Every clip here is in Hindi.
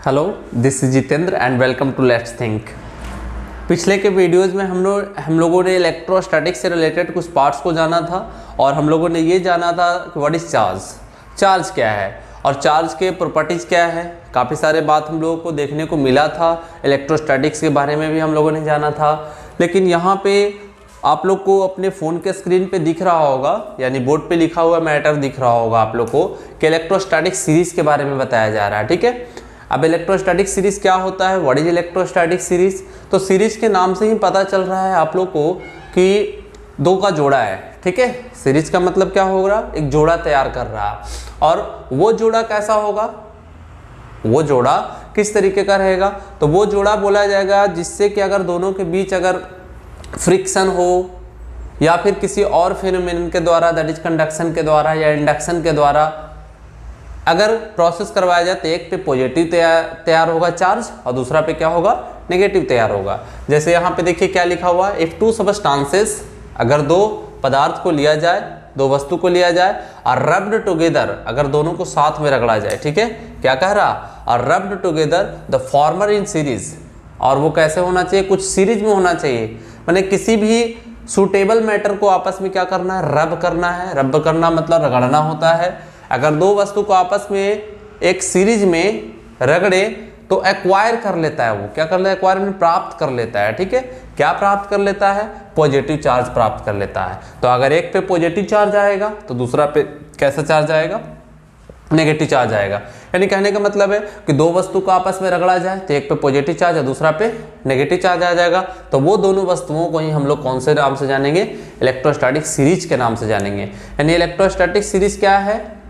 Hello, this is Jitendra and welcome to let's think. पिछले के वीडियोस में हम लोगों ने इलेक्ट्रोस्टैटिक्स से रिलेटेड कुछ पार्ट्स को जाना था और हम लोगों ने ये जाना था कि व्हाट इज चार्ज, चार्ज क्या है और चार्ज के प्रॉपर्टीज़ क्या है। काफ़ी सारे बात हम लोगों को देखने को मिला था, इलेक्ट्रोस्टैटिक्स के बारे में भी हम लोगों ने जाना था। लेकिन यहाँ पे आप लोग को अपने फ़ोन के स्क्रीन पे दिख रहा होगा, यानी बोर्ड पे लिखा हुआ मैटर दिख रहा होगा आप लोग को कि इलेक्ट्रोस्टैटिक सीरीज़ के बारे में बताया जा रहा है। ठीक है, अब इलेक्ट्रोस्टैटिक सीरीज़ क्या होता है, व्हाट इज इलेक्ट्रोस्टैटिक सीरीज़। तो सीरीज़ के नाम से ही पता चल रहा है आप लोग को कि दो का जोड़ा है। ठीक है, सीरीज़ का मतलब क्या होगा, एक जोड़ा तैयार कर रहा है। और वो जोड़ा कैसा होगा, वो जोड़ा किस तरीके का रहेगा, तो वो जोड़ा बोला जाएगा जिससे कि अगर दोनों के बीच अगर फ्रिक्शन हो या फिर किसी और फिनोमेनन के द्वारा, दैट इज कंडक्शन के द्वारा या इंडक्शन के द्वारा अगर प्रोसेस करवाया जाए तो एक पे पॉजिटिव तैयार होगा चार्ज और दूसरा पे क्या होगा, नेगेटिव तैयार होगा। जैसे यहाँ पे देखिए क्या लिखा हुआ है, इफ टू सबस्टांसेस, अगर दो पदार्थ को लिया जाए, दो वस्तु को लिया जाए और रब्ड टुगेदर, अगर दोनों को साथ में रगड़ा जाए। ठीक है, क्या कह रहा, और rubbed together the former in series, और वो कैसे होना चाहिए, कुछ सीरीज में होना चाहिए। मैंने किसी भी सूटेबल मैटर को आपस में क्या करना है, रब करना है। रब करना मतलब रगड़ना होता है। अगर दो वस्तु को आपस में एक सीरीज में रगड़े तो एक्वायर कर लेता है, वो क्या कर लेता है, एक्वायर में प्राप्त कर लेता है। ठीक है, क्या प्राप्त कर लेता है, पॉजिटिव चार्ज प्राप्त कर लेता है। तो अगर एक पे पॉजिटिव चार्ज आएगा तो दूसरा पे कैसा चार्ज आएगा, नेगेटिव चार्ज आएगा। यानी कहने का मतलब है कि दो वस्तु को आपस में रगड़ा जाए तो एक पे पॉजिटिव चार्ज है, दूसरा पे नेगेटिव चार्ज आ जाएगा। तो वो दोनों वस्तुओं को ही हम लोग कौन से नाम से जानेंगे, इलेक्ट्रोस्टैटिक सीरीज के नाम से जानेंगे। यानी इलेक्ट्रोस्टैटिक सीरीज क्या है,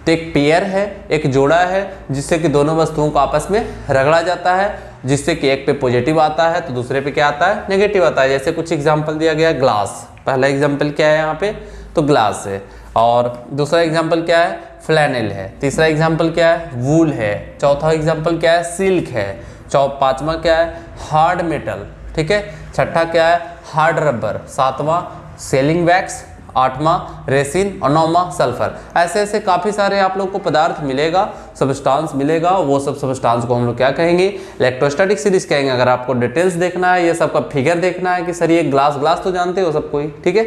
तो एक पेयर है, एक जोड़ा है जिससे कि दोनों वस्तुओं को आपस में रगड़ा जाता है, जिससे कि एक पे पॉजिटिव आता है तो दूसरे पे क्या आता है, नेगेटिव आता है। जैसे कुछ एग्जांपल दिया गया, ग्लास, पहला एग्जांपल क्या है यहाँ पे, तो ग्लास है। और दूसरा एग्जांपल क्या है, फ्लैनेल है। तीसरा एग्जांपल क्या है, वूल है। चौथा एग्जांपल क्या है, सिल्क है। पांचवा क्या है, हार्ड मेटल। ठीक है, छठा क्या है, हार्ड रबर। सातवां सेलिंग वैक्स, आठवां रेसिन और नौवां सल्फर। ऐसे ऐसे काफ़ी सारे आप लोग को पदार्थ मिलेगा, सबस्टांस मिलेगा। वो सब सबस्टांस को हम लोग क्या कहेंगे, इलेक्ट्रोस्टैटिक सीरीज कहेंगे। अगर आपको डिटेल्स देखना है, ये सबका फिगर देखना है कि सर ये ग्लास तो जानते हो सब कोई, ठीक है,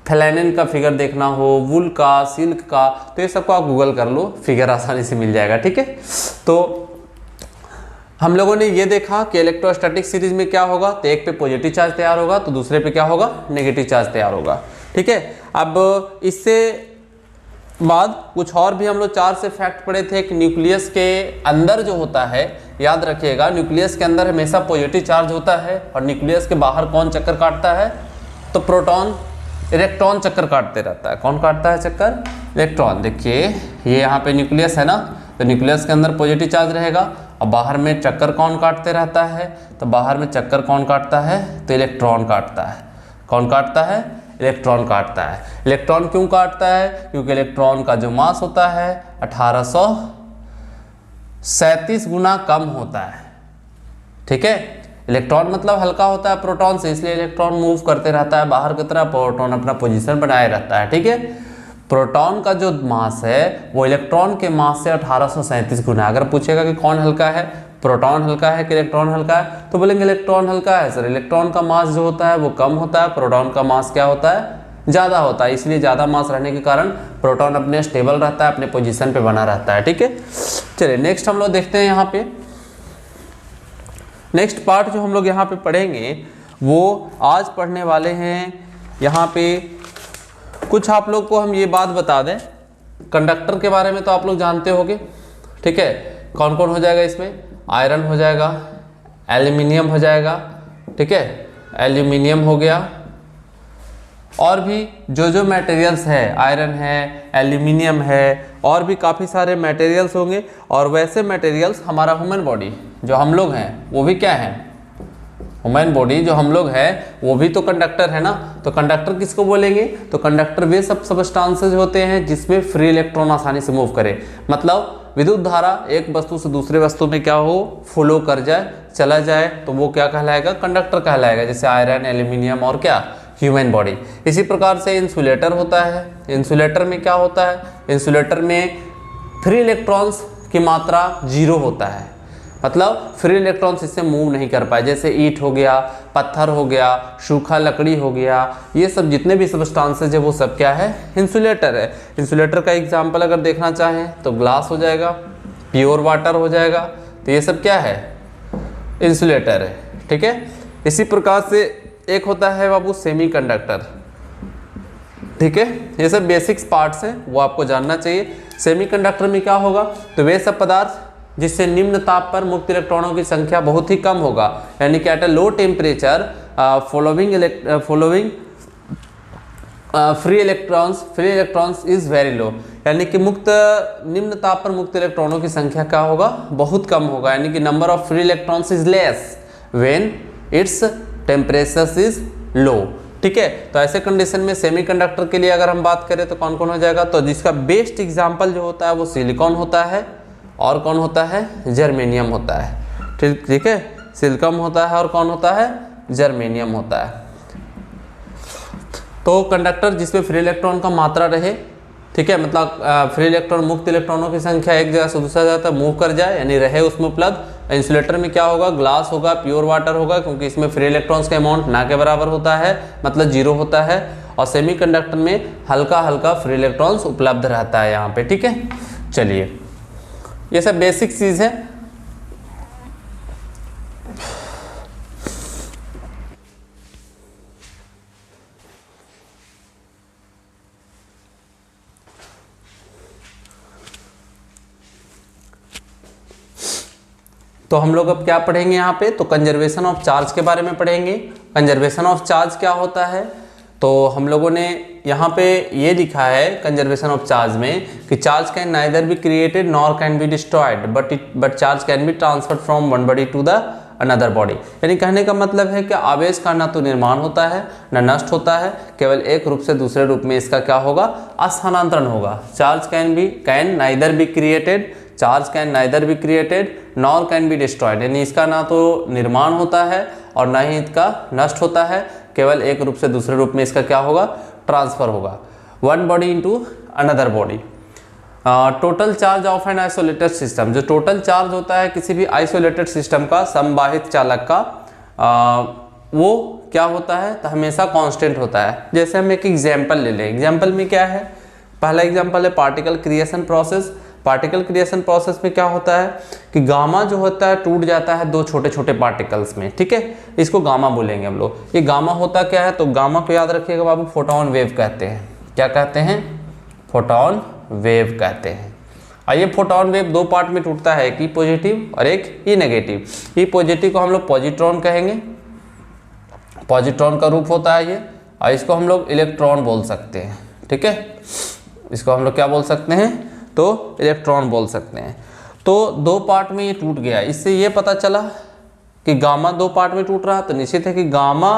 फ्लैनेल का फिगर देखना हो, वूल का, सिल्क का, तो ये सबको आप गूगल कर लो, फिगर आसानी से मिल जाएगा। ठीक है, तो हम लोगों ने ये देखा कि इलेक्ट्रोस्टैटिक सीरीज में क्या होगा, तो एक पे पॉजिटिव चार्ज तैयार होगा तो दूसरे पे क्या होगा, नेगेटिव चार्ज तैयार होगा। ठीक है, अब इससे बाद कुछ और भी हम लोग चार से फैक्ट पढ़े थे कि न्यूक्लियस के अंदर जो होता है, याद रखिएगा, न्यूक्लियस के अंदर हमेशा पॉजिटिव चार्ज होता है और न्यूक्लियस के बाहर कौन चक्कर काटता है, तो प्रोटॉन, इलेक्ट्रॉन चक्कर काटते रहता है। कौन काटता है चक्कर, इलेक्ट्रॉन। देखिए ये यहाँ पे न्यूक्लियस है ना, तो न्यूक्लियस के अंदर पॉजिटिव चार्ज रहेगा और बाहर में चक्कर कौन काटते रहता है, तो बाहर में चक्कर कौन काटता है, तो इलेक्ट्रॉन काटता है। कौन काटता है, इलेक्ट्रॉन काटता है। इलेक्ट्रॉन क्यों काटता है, क्योंकि इलेक्ट्रॉन का जो मास होता है 1837 गुना कम होता है। ठीक है, इलेक्ट्रॉन मतलब हल्का होता है प्रोटॉन से, इसलिए इलेक्ट्रॉन मूव करते रहता है बाहर की तरफ, प्रोटॉन अपना पोजीशन बनाए रहता है। ठीक है, प्रोटॉन का जो मास है वो इलेक्ट्रॉन के मास से 1837 गुना। अगर पूछेगा कि कौन हल्का है, प्रोटॉन हल्का है कि इलेक्ट्रॉन हल्का है, तो बोलेंगे इलेक्ट्रॉन हल्का है सर। इलेक्ट्रॉन का मास जो होता है वो कम होता है, प्रोटॉन का मास क्या होता है, ज़्यादा होता है। इसलिए ज़्यादा मास रहने के कारण प्रोटॉन अपने स्टेबल रहता है, अपने पोजीशन पे बना रहता है। ठीक है, चलिए नेक्स्ट हम लोग देखते हैं। यहाँ पे नेक्स्ट पार्ट जो हम लोग यहाँ पे पढ़ेंगे वो आज पढ़ने वाले हैं। यहाँ पे कुछ आप लोग को हम ये बात बता दें, कंडक्टर के बारे में तो आप लोग जानते होंगे। ठीक है, कौन कौन हो जाएगा इसमें, आयरन हो जाएगा, एल्यूमिनियम हो जाएगा। ठीक है, एल्यूमिनियम हो गया, और भी जो मटेरियल्स है, आयरन है, एल्यूमिनियम है, और भी काफ़ी सारे मटेरियल्स होंगे। और वैसे मटेरियल्स हमारा ह्यूमन बॉडी जो हम लोग हैं वो भी क्या है, ह्यूमन बॉडी जो हम लोग हैं वो भी तो कंडक्टर है ना। तो कंडक्टर किसको बोलेंगे, तो कंडक्टर वे सब सबस्टांसेस होते हैं जिसमें फ्री इलेक्ट्रॉन आसानी से मूव करे, मतलब विद्युत धारा एक वस्तु से दूसरे वस्तु में क्या हो, फ्लो कर जाए, चला जाए, तो वो क्या कहलाएगा, कंडक्टर कहलाएगा। जैसे आयरन, एल्यूमिनियम और क्या, ह्यूमन बॉडी। इसी प्रकार से इंसुलेटर होता है। इंसुलेटर में क्या होता है, इंसुलेटर में फ्री इलेक्ट्रॉन्स की मात्रा 0 होता है। मतलब फ्री इलेक्ट्रॉन्स इससे मूव नहीं कर पाए। जैसे ईंट हो गया, पत्थर हो गया, सूखा लकड़ी हो गया, ये सब जितने भी सब्सटेंसेज है वो सब क्या है, इंसुलेटर है। इंसुलेटर का एग्जांपल अगर देखना चाहें तो ग्लास हो जाएगा, प्योर वाटर हो जाएगा, तो ये सब क्या है, इंसुलेटर है। ठीक है, इसी प्रकार से एक होता है बाबू सेमीकंडक्टर। ठीक है, ये सब बेसिक्स पार्ट्स हैं, वो आपको जानना चाहिए। सेमीकंडक्टर में क्या होगा, तो वे सब पदार्थ जिससे निम्न ताप पर मुक्त इलेक्ट्रॉनों की संख्या बहुत ही कम होगा, यानी कि at a low temperature following free electrons is very low, यानी कि निम्न ताप पर मुक्त इलेक्ट्रॉनों की संख्या क्या होगा, बहुत कम होगा, यानी कि number of free electrons is less when its temperature is low. ठीक है, तो ऐसे कंडीशन में सेमीकंडक्टर के लिए अगर हम बात करें तो कौन कौन हो जाएगा, तो जिसका बेस्ट एग्जांपल जो होता है वो सिलिकॉन होता है, और कौन होता है, जर्मेनियम होता है। ठीक है, सिलिकॉन होता है और कौन होता है, जर्मेनियम होता है। तो कंडक्टर जिसमें फ्री इलेक्ट्रॉन का मात्रा रहे, ठीक है, मतलब फ्री इलेक्ट्रॉन मुक्त इलेक्ट्रॉनों की संख्या एक जगह से दूसरा जगह तक मूव कर जाए, यानी रहे उसमें उपलब्ध। इंसुलेटर में क्या होगा, ग्लास होगा, प्योर वाटर होगा, क्योंकि इसमें फ्री इलेक्ट्रॉन्स का अमाउंट ना के बराबर होता है, मतलब जीरो होता है। और सेमीकंडक्टर में हल्का हल्का फ्री इलेक्ट्रॉन्स उपलब्ध रहता है यहाँ पे। ठीक है, चलिए ये सब बेसिक चीज़ है। तो हम लोग अब क्या पढ़ेंगे यहाँ पे, तो कंजर्वेशन ऑफ चार्ज के बारे में पढ़ेंगे। कंजर्वेशन ऑफ चार्ज क्या होता है, तो हम लोगों ने यहाँ पे ये लिखा है कंजर्वेशन ऑफ चार्ज में कि charge can neither be created nor can be destroyed but charge can be transferred from one body to the another body. यानी कहने का मतलब है कि आवेश का ना तो निर्माण होता है न नष्ट होता है, केवल एक रूप से दूसरे रूप में इसका क्या होगा, स्थानांतरण होगा। Charge can neither be created, charge can neither be created nor can be destroyed, यानी इसका ना तो निर्माण होता है और ना ही इसका नष्ट होता है, केवल एक रूप से दूसरे रूप में इसका क्या होगा, ट्रांसफर होगा। One body into another body. Total charge of an isolated system, जो टोटल चार्ज होता है किसी भी आइसोलेटेड सिस्टम का, संवाहित चालक का, वो क्या होता है, तो हमेशा कांस्टेंट होता है। जैसे हम एक एग्जांपल ले लें, एग्जांपल में क्या है, पहला एग्जांपल है particle creation process. Particle creation process में क्या होता है कि गामा जो होता है टूट जाता है दो छोटे छोटे पार्टिकल्स में। ठीक है, इसको गामा बोलेंगे हम लोग। ये गामा होता क्या है, तो गामा को याद रखिएगा बाबू, फोटोन वेव कहते हैं। क्या कहते हैं, फोटोन वेव कहते हैं। और ये फोटोन वेव दो पार्ट में टूटता है, एक ई पॉजिटिव और एक ई नेगेटिव। ई पॉजिटिव को हम लोग पॉजिट्रॉन कहेंगे, पॉजिट्रॉन का रूप होता है ये, और इसको हम लोग इलेक्ट्रॉन बोल सकते हैं। ठीक है, इसको हम लोग क्या बोल सकते हैं, तो इलेक्ट्रॉन बोल सकते हैं। तो दो पार्ट में ये टूट गया, इससे ये पता चला कि गामा दो पार्ट में टूट रहा, तो निश्चित है कि गामा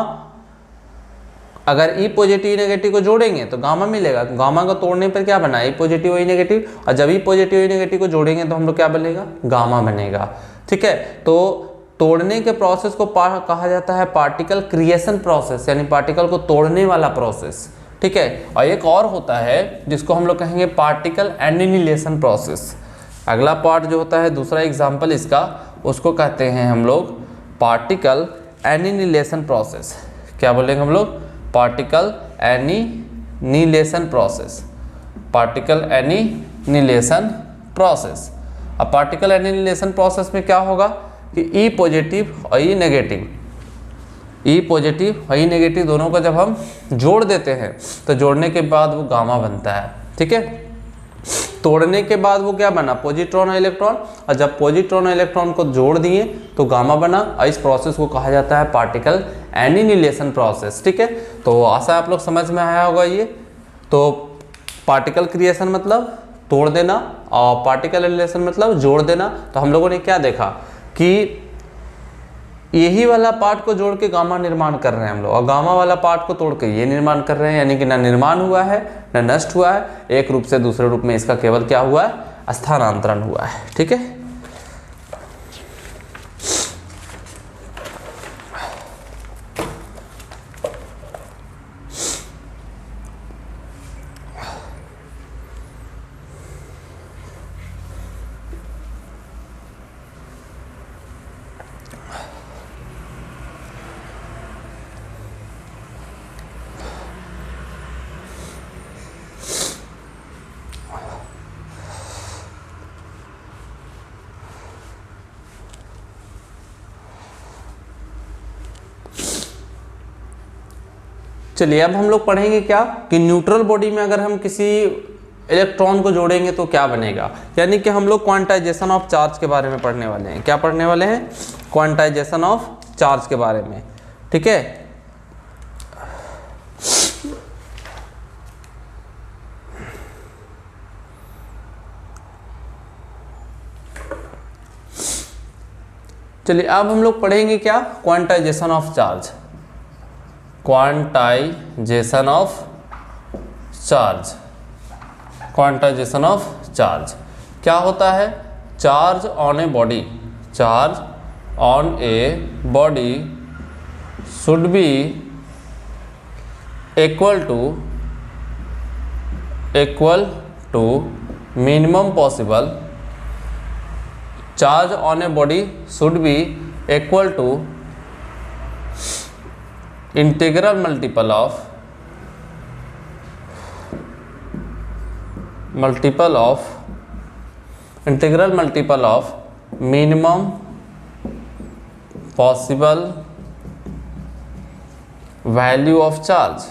अगर ई पॉजिटिव ई नेगेटिव को जोड़ेंगे तो गामा मिलेगा। गामा को तोड़ने पर क्या बना, ई पॉजिटिव ई नेगेटिव, और जब ई पॉजिटिव ई नेगेटिव को जोड़ेंगे तो हम लोग क्या बनेगा, गामा बनेगा। ठीक है, तो तोड़ने के प्रोसेस को कहा जाता है पार्टिकल क्रिएशन प्रोसेस, यानी पार्टिकल को तोड़ने वाला प्रोसेस। ठीक है, और एक और होता है जिसको हम लोग कहेंगे पार्टिकल एनिहिलेशन प्रोसेस। अगला पार्ट जो होता है, दूसरा एग्जांपल इसका, उसको कहते हैं हम लोग पार्टिकल एनिहिलेशन प्रोसेस। क्या बोलेंगे हम लोग, particle annihilation process, particle annihilation process. अब पार्टिकल एनिहिलेशन प्रोसेस में क्या होगा कि ई पॉजिटिव और ई नेगेटिव, ई पॉजिटिव और ई नेगेटिव दोनों को जब हम जोड़ देते हैं तो जोड़ने के बाद वो गामा बनता है। ठीक है, तोड़ने के बाद वो क्या बना, पॉजिट्रॉन और इलेक्ट्रॉन, और जब पॉजिट्रॉन और इलेक्ट्रॉन को जोड़ दिए तो गामा बना, और इस प्रोसेस को कहा जाता है पार्टिकल एनिहिलेशन प्रोसेस। ठीक है, तो आशा आप लोग समझ में आया होगा ये। तो पार्टिकल क्रिएशन मतलब तोड़ देना और पार्टिकल एनिहिलेशन मतलब जोड़ देना। तो हम लोगों ने क्या देखा कि यही वाला पार्ट को जोड़ के गामा निर्माण कर रहे हैं हम लोग, और गामा वाला पार्ट को तोड़ के ये निर्माण कर रहे हैं, यानी कि ना निर्माण हुआ है ना नष्ट हुआ है, एक रूप से दूसरे रूप में इसका केवल क्या हुआ है, स्थानांतरण हुआ है। ठीक है, चलिए अब हम लोग पढ़ेंगे क्या कि न्यूट्रल बॉडी में अगर हम किसी इलेक्ट्रॉन को जोड़ेंगे तो क्या बनेगा, यानी कि हम लोग क्वांटाइजेशन ऑफ चार्ज के बारे में पढ़ने वाले हैं। क्या पढ़ने वाले हैं? क्वांटाइजेशन ऑफ चार्ज के बारे में। ठीक है, चलिए अब हम लोग पढ़ेंगे क्या, quantization of charge. Quantization of charge, quantization of charge क्या होता है? Charge on a body, charge on a body should be equal to minimum possible, charge on a body should be equal to integral multiple of minimum possible value of charge.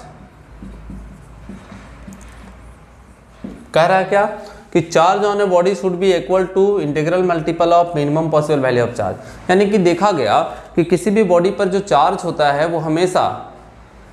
कह रहा है क्या कि charge on a body should be equal to integral multiple of minimum possible value of charge, यानी कि देखा गया कि किसी भी बॉडी पर जो चार्ज होता है वो हमेशा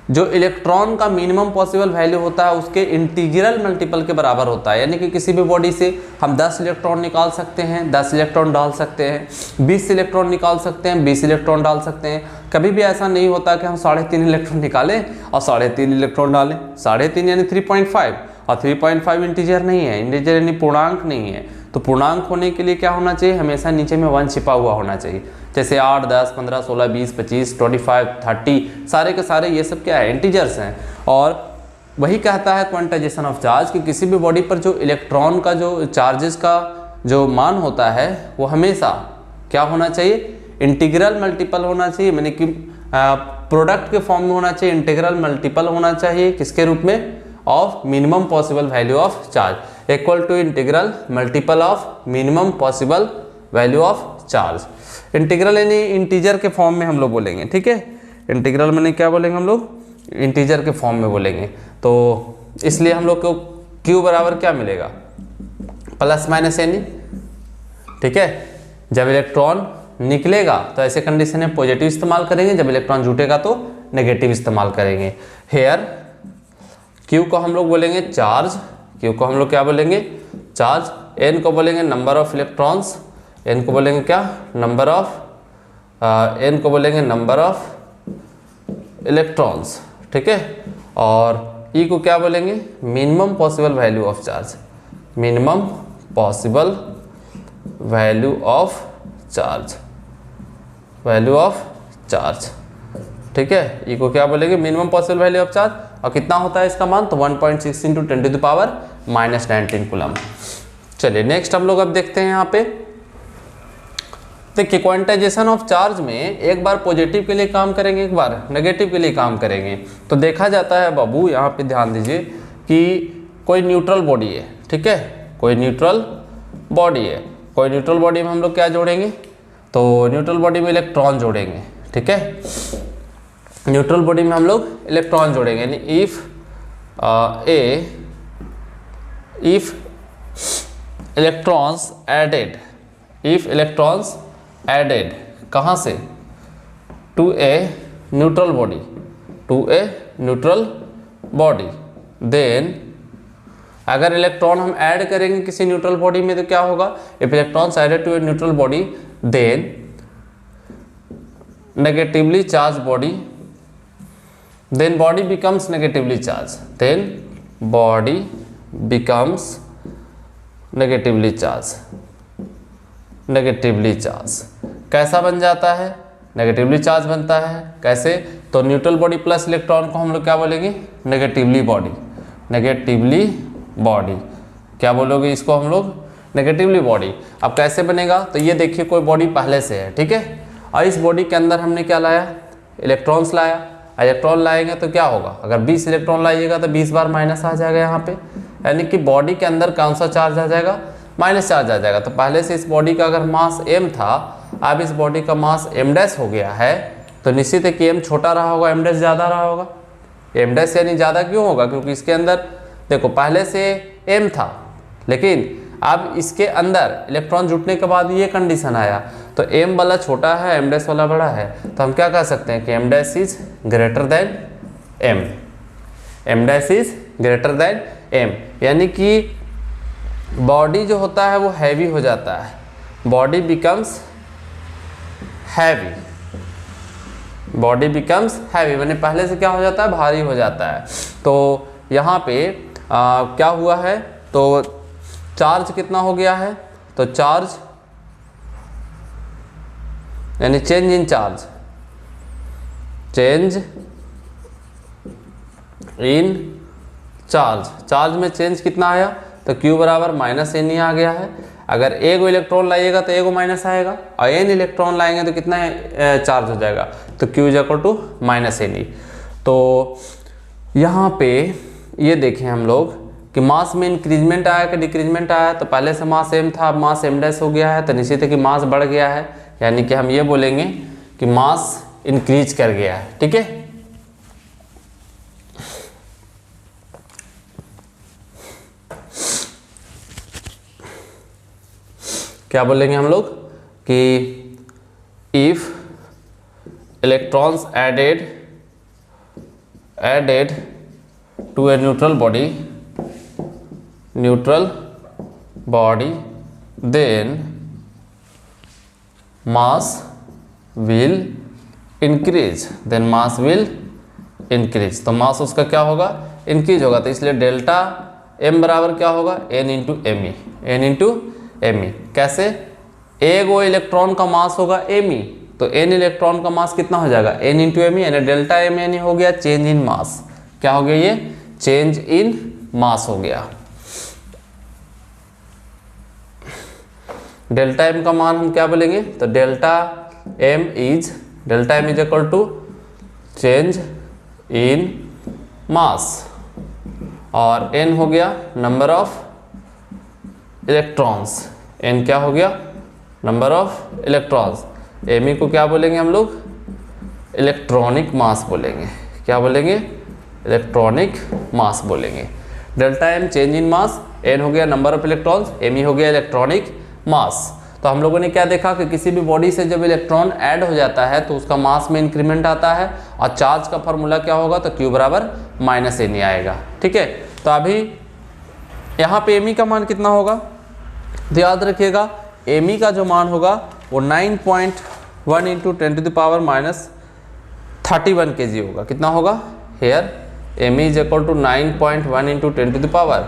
जो इलेक्ट्रॉन का मिनिमम पॉसिबल वैल्यू होता है उसके इंटीग्रल मल्टीपल के बराबर होता है। यानी कि किसी भी बॉडी से हम 10 इलेक्ट्रॉन निकाल सकते हैं, 10 इलेक्ट्रॉन डाल सकते हैं, 20 इलेक्ट्रॉन निकाल सकते हैं, 20 इलेक्ट्रॉन डाल सकते हैं। कभी भी ऐसा नहीं होता कि हम 3.5 इलेक्ट्रॉन निकालें और 3.5 इलेक्ट्रॉन डालें। 3.5 यानी 3.5, और 3.5 इंटीजर नहीं है, इंटीजर यानी पूर्णांक नहीं है। तो पूर्णांक होने के लिए क्या होना चाहिए? हमेशा नीचे में 1 छिपा हुआ होना चाहिए। जैसे 8, 10, 15, 16, 20, 25, 25, 30 सारे के सारे ये सब क्या है? इंटीजर्स हैं। और वही कहता है क्वांटाइजेशन ऑफ चार्ज कि किसी भी बॉडी पर जो इलेक्ट्रॉन का जो चार्जेस का जो मान होता है वो हमेशा क्या होना चाहिए? इंटीग्रल मल्टीपल होना चाहिए, यानी कि प्रोडक्ट के फॉर्म में होना चाहिए, इंटीग्रल मल्टीपल होना चाहिए। किसके रूप में? Of minimum possible value of charge, equal to integral multiple of minimum possible value of charge. Integral यानी इंटीजर के फॉर्म में हम लोग बोलेंगे। ठीक है, इंटीग्रल मैंने क्या बोलेंगे? हम लोग इंटीजर के फॉर्म में बोलेंगे। तो इसलिए हम लोग को Q बराबर क्या मिलेगा? प्लस माइनस यानी। ठीक है, जब इलेक्ट्रॉन निकलेगा तो ऐसे कंडीशन में पॉजिटिव इस्तेमाल करेंगे, जब इलेक्ट्रॉन जुटेगा तो नेगेटिव इस्तेमाल करेंगे। हेयर Q को हम लोग बोलेंगे चार्ज, Q को हम लोग क्या बोलेंगे? चार्ज। N को बोलेंगे नंबर ऑफ इलेक्ट्रॉन्स, N को बोलेंगे क्या? नंबर ऑफ, N को बोलेंगे नंबर ऑफ इलेक्ट्रॉन्स। ठीक है, और E को क्या बोलेंगे? Minimum possible value of charge, minimum possible value of charge, value of charge. ठीक है, E को क्या बोलेंगे? Minimum possible value of charge. और कितना होता है इसका मान? तो 1.6 × 10⁻⁻19 कूलम। चलिए नेक्स्ट हम लोग अब देखते हैं यहाँ पे। देखिए क्वांटाइजेशन ऑफ चार्ज में एक बार पॉजिटिव के लिए काम करेंगे, एक बार नेगेटिव के लिए काम करेंगे। तो देखा जाता है बाबू, यहाँ पे ध्यान दीजिए कि कोई न्यूट्रल बॉडी है। ठीक है, कोई न्यूट्रल बॉडी है। कोई न्यूट्रल बॉडी में हम लोग क्या जोड़ेंगे? तो न्यूट्रल बॉडी में इलेक्ट्रॉन जोड़ेंगे। ठीक है, न्यूट्रल बॉडी में हम लोग इलेक्ट्रॉन जोड़ेंगे, यानी if electrons added, if electrons added कहाँ से? To a neutral body, to a neutral body, then अगर इलेक्ट्रॉन हम ऐड करेंगे किसी न्यूट्रल बॉडी में तो क्या होगा? If electrons added to a neutral body then negatively charge body, then body becomes negatively charged, then body becomes negatively charged, negatively charged कैसा बन जाता है? नेगेटिवली चार्ज बनता है। कैसे? तो न्यूट्रल बॉडी प्लस इलेक्ट्रॉन को हम लोग क्या बोलेंगे? Negatively body, negatively body. क्या बोलोगे इसको हम लोग? Negatively body. अब कैसे बनेगा? तो ये देखिए कोई बॉडी पहले से है। ठीक है, और इस बॉडी के अंदर हमने क्या लाया? इलेक्ट्रॉन्स लाया। इलेक्ट्रॉन लाएंगे तो क्या होगा? अगर 20 इलेक्ट्रॉन लाइएगा तो 20 बार माइनस आ जाएगा यहाँ पे, यानी कि बॉडी के अंदर कौन सा चार्ज आ जाएगा? माइनस चार्ज आ जाएगा। तो पहले से इस बॉडी का अगर मास m था, अब इस बॉडी का मास m डैश हो गया है, तो निश्चित है कि m छोटा रहा होगा, m डैश ज़्यादा रहा होगा। एम डैश यानी ज़्यादा क्यों होगा, क्योंकि इसके अंदर देखो पहले से एम था, लेकिन अब इसके अंदर इलेक्ट्रॉन जुटने के बाद ये कंडीशन आया, तो एम वाला छोटा है, एम डैश वाला बड़ा है, तो हम क्या कह सकते हैं कि M dash is greater than M, M dash is greater than M, यानी कि बॉडी जो होता है वो हैवी हो जाता है, body becomes heavy, body becomes heavy मैंने पहले से क्या हो जाता है, भारी हो जाता है। तो यहाँ पे क्या हुआ है, तो चार्ज कितना हो गया है, तो चार्ज यानी change in charge, change in charge, charge में चेंज कितना आया, तो Q बराबर माइनस एन आ गया है। अगर एगो इलेक्ट्रॉन लाइएगा तो एगो माइनस आएगा, और एन इलेक्ट्रॉन लाएंगे तो कितना चार्ज हो जाएगा, तो Q is equal to minus N E. तो यहाँ पे ये देखें हम लोग कि मास में इंक्रीजमेंट आया कि डिक्रीजमेंट आया, तो पहले से मास एम था, अब मास एम डैश हो गया है, तो निश्चित है कि मास बढ़ गया है, यानी कि हम ये बोलेंगे कि मास इंक्रीज कर गया है। ठीक है, क्या बोलेंगे हम लोग कि if electrons added to a neutral body then mass will increase, then mass will increase, तो मास उसका क्या होगा, इंक्रीज होगा। तो इसलिए डेल्टा एम बराबर क्या होगा, N into M E, N into M E. कैसे, एगो इलेक्ट्रॉन का मास होगा एम ई, तो एन इलेक्ट्रॉन का मास कितना हो जाएगा, एन इंटू एम ई, यानी डेल्टा एम यानी हो गया चेंज इन मास। क्या हो गया, ये चेंज इन मास हो गया। डेल्टा एम का मान हम क्या बोलेंगे, तो delta M is equal to change in mass, और एन हो गया नंबर ऑफ इलेक्ट्रॉन्स, एन क्या हो गया, number of electrons. M E को क्या बोलेंगे हम लोग, इलेक्ट्रॉनिक मास बोलेंगे। क्या बोलेंगे, इलेक्ट्रॉनिक मास बोलेंगे। Delta M change in mass, N हो गया number of electrons, M E हो गया इलेक्ट्रॉनिक मास। तो हम लोगों ने क्या देखा कि किसी भी बॉडी से जब इलेक्ट्रॉन ऐड हो जाता है तो उसका मास में इंक्रीमेंट आता है, और चार्ज का फॉर्मूला क्या होगा, तो Q बराबर माइनस एन ई आएगा। ठीक है, तो अभी यहाँ पे एम ई का मान कितना होगा, तो याद रखिएगा एम ई का जो मान होगा वो 9.1 into 10 to the power minus 31 kg होगा। कितना होगा, here M E is equal to 9.1 into 10 to the power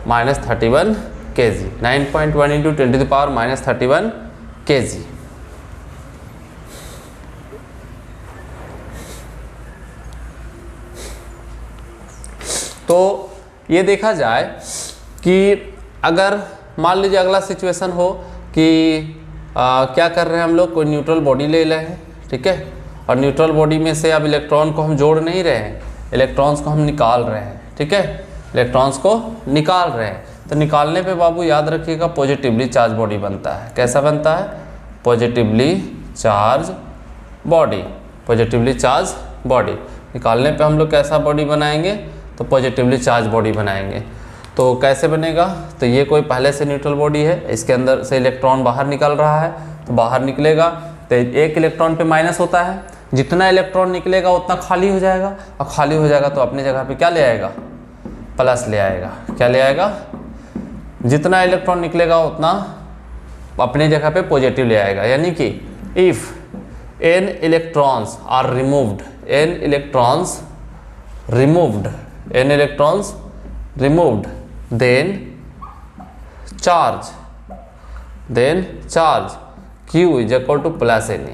minus 31 kg, 9.1 into 10 to the power minus 31 kg। तो ये देखा जाए कि अगर मान लीजिए अगला सिचुएशन हो कि क्या कर रहे हैं हम लोग, कोई न्यूट्रल बॉडी ले रहे हैं, ठीक है, और न्यूट्रल बॉडी में से अब इलेक्ट्रॉन को हम जोड़ नहीं रहे हैं, इलेक्ट्रॉन्स को हम निकाल रहे हैं। ठीक है, इलेक्ट्रॉन्स को निकाल रहे हैं, तो निकालने पे बाबू याद रखिएगा पॉजिटिवली चार्ज बॉडी बनता है। कैसा बनता है, positively charge body, positively charge body. निकालने पे हम लोग कैसा बॉडी बनाएंगे, तो पॉजिटिवली चार्ज बॉडी बनाएंगे। तो कैसे बनेगा, तो ये कोई पहले से न्यूट्रल बॉडी है, इसके अंदर से इलेक्ट्रॉन बाहर निकल रहा है, तो बाहर निकलेगा तो एक इलेक्ट्रॉन पे माइनस होता है, जितना इलेक्ट्रॉन निकलेगा उतना खाली हो जाएगा, और खाली हो जाएगा तो अपनी जगह पे क्या ले आएगा, प्लस ले आएगा। क्या ले आएगा, जितना इलेक्ट्रॉन निकलेगा उतना अपनी जगह पे पॉजिटिव ले आएगा। यानी कि if N electrons are removed, N electrons removed then charge Q is equal to plus N E.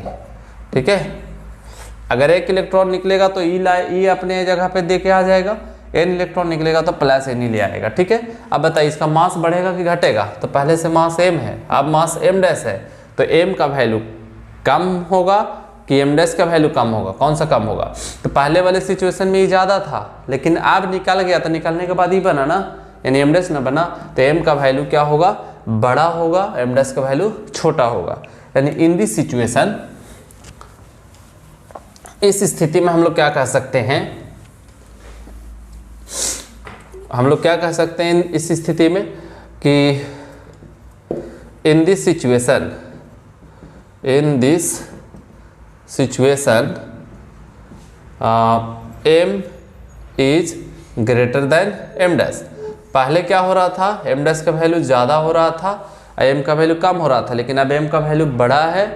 ठीक है, अगर एक इलेक्ट्रॉन निकलेगा तो ई अपने जगह पे दे के आ जाएगा, एन इलेक्ट्रॉन निकलेगा तो प्लस एन ई ले आएगा। ठीक है, अब बताइए इसका मास बढ़ेगा कि घटेगा, तो पहले से मास एम है, अब मास एम डैश है, तो एम का वैल्यू कम होगा कि एम डैश का वैल्यू कम होगा, कौन सा कम होगा, तो पहले वाले सिचुएशन में ये ज़्यादा था, लेकिन अब निकल गया, तो निकलने के बाद ही बना ना, यानी एम डैश ना बना, तो एम का वैल्यू क्या होगा, बड़ा होगा, एम डैश का वैल्यू छोटा होगा। यानी इन दिस सिचुएशन, इस स्थिति में हम लोग क्या कह सकते हैं हम लोग क्या कह सकते हैं इस स्थिति में कि in this situation m is greater then m dash. पहले क्या हो रहा था, m डैश का वैल्यू ज़्यादा हो रहा था, m का वैल्यू कम हो रहा था, लेकिन अब m का वैल्यू बड़ा है,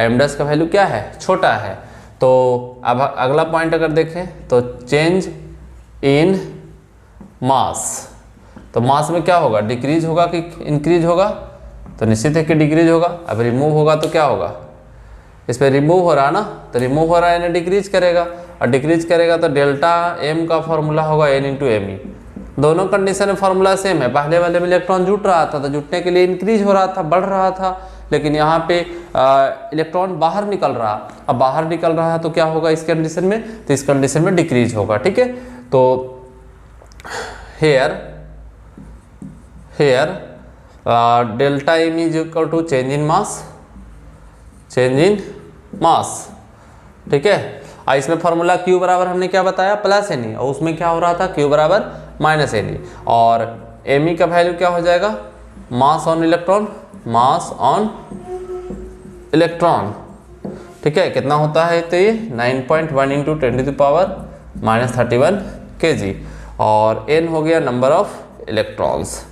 m डैश का वैल्यू क्या है, छोटा है। तो अब अगला पॉइंट अगर देखें तो चेंज इन मास, तो मास में क्या होगा, डिक्रीज होगा कि इंक्रीज होगा, तो निश्चित है कि डिक्रीज होगा। अब रिमूव होगा तो क्या होगा, इस पर रिमूव हो रहा है ना, तो रिमूव हो रहा है यानी डिक्रीज करेगा, और डिक्रीज करेगा तो डेल्टा m का फॉर्मूला होगा n इंटू एम ई। दोनों कंडीशन में फॉर्मूला सेम है, पहले वाले में इलेक्ट्रॉन जुट रहा था तो जुटने के लिए इंक्रीज हो रहा था, बढ़ रहा था, लेकिन यहाँ पे इलेक्ट्रॉन बाहर निकल रहा, अब बाहर निकल रहा है तो क्या होगा इस कंडीशन में, तो इस कंडीशन में डिक्रीज होगा। ठीक है, तो here delta m is equal to change in mass. ठीक है, और इसमें फॉर्मूला Q बराबर हमने क्या बताया, प्लस Ne, और उसमें क्या हो रहा था, Q बराबर माइनस Ne, और Me का वैल्यू क्या हो जाएगा, मास ऑन इलेक्ट्रॉन। ठीक है, कितना होता है, तो ये 9.1 इंटू 10⁻³ kg, और N हो गया number of electrons,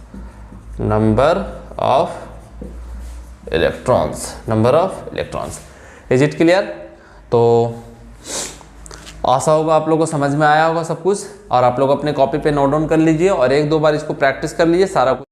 is it clear. तो आशा होगा आप लोगों को समझ में आया होगा सब कुछ, और आप लोग अपने कॉपी पे नोट डाउन कर लीजिए और एक दो बार इसको प्रैक्टिस कर लीजिए, सारा कुछ